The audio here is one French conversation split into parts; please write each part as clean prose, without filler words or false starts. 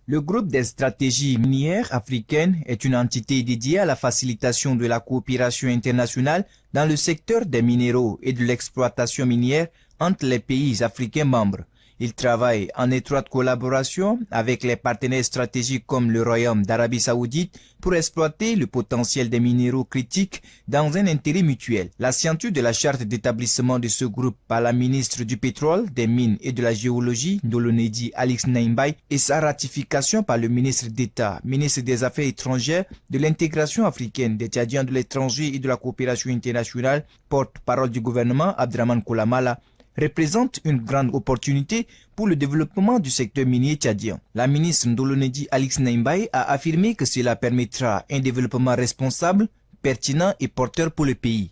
Le groupe des stratégies minières africaines est une entité dédiée à la facilitation de la coopération internationale dans le secteur des minéraux et de l'exploitation minière entre les pays africains membres. Il travaille en étroite collaboration avec les partenaires stratégiques comme le Royaume d'Arabie Saoudite pour exploiter le potentiel des minéraux critiques dans un intérêt mutuel. La signature de la charte d'établissement de ce groupe par la ministre du pétrole, des mines et de la géologie, Ndolonedi Alex Naimbaye, et sa ratification par le ministre d'État, ministre des Affaires étrangères, de l'intégration africaine, des Tchadiens de l'étranger et de la coopération internationale, porte-parole du gouvernement Abdraman Kolamala, représente une grande opportunité pour le développement du secteur minier tchadien. La ministre Ndolonedi Alex Naimbaye a affirmé que cela permettra un développement responsable, pertinent et porteur pour le pays.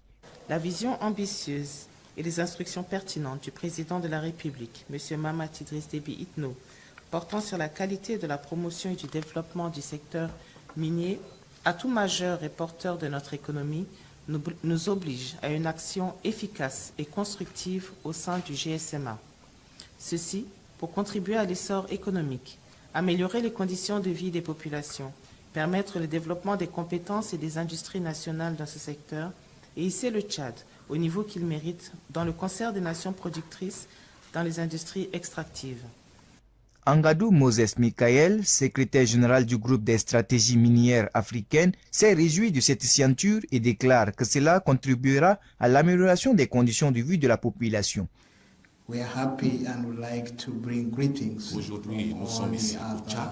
La vision ambitieuse et les instructions pertinentes du président de la République, M. Mahamat Idriss Déby Itno, portant sur la qualité de la promotion et du développement du secteur minier, atout majeur et porteur de notre économie, nous oblige à une action efficace et constructive au sein du GSMA. Ceci pour contribuer à l'essor économique, améliorer les conditions de vie des populations, permettre le développement des compétences et des industries nationales dans ce secteur et hisser le Tchad au niveau qu'il mérite dans le concert des nations productrices dans les industries extractives. Angadou Moses Mikael, secrétaire général du groupe des stratégies minières africaines, s'est réjoui de cette signature et déclare que cela contribuera à l'amélioration des conditions de vie de la population. Aujourd'hui, nous sommes ici au Tchad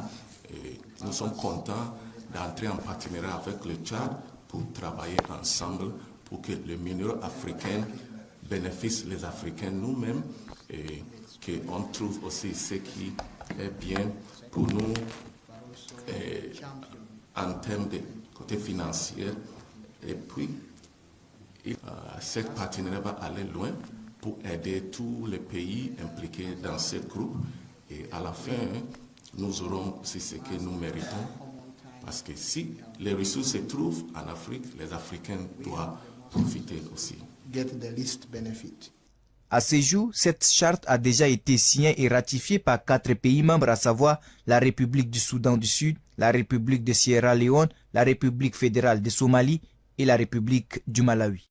et nous sommes contents d'entrer en partenariat avec le Tchad pour travailler ensemble pour que les minéraux africains bénéficient les Africains nous-mêmes et qu'on trouve aussi ce qui est bien pour nous en termes de côté financier. Et puis, ce partenariat va aller loin pour aider tous les pays impliqués dans ce groupe. Et à la fin, nous aurons aussi ce que nous méritons. Parce que si les ressources se trouvent en Afrique, les Africains doivent profiter aussi. Get the least benefit. À ce jour, cette charte a déjà été signée et ratifiée par 4 pays membres, à savoir la République du Soudan du Sud, la République de Sierra Leone, la République fédérale de Somalie et la République du Malawi.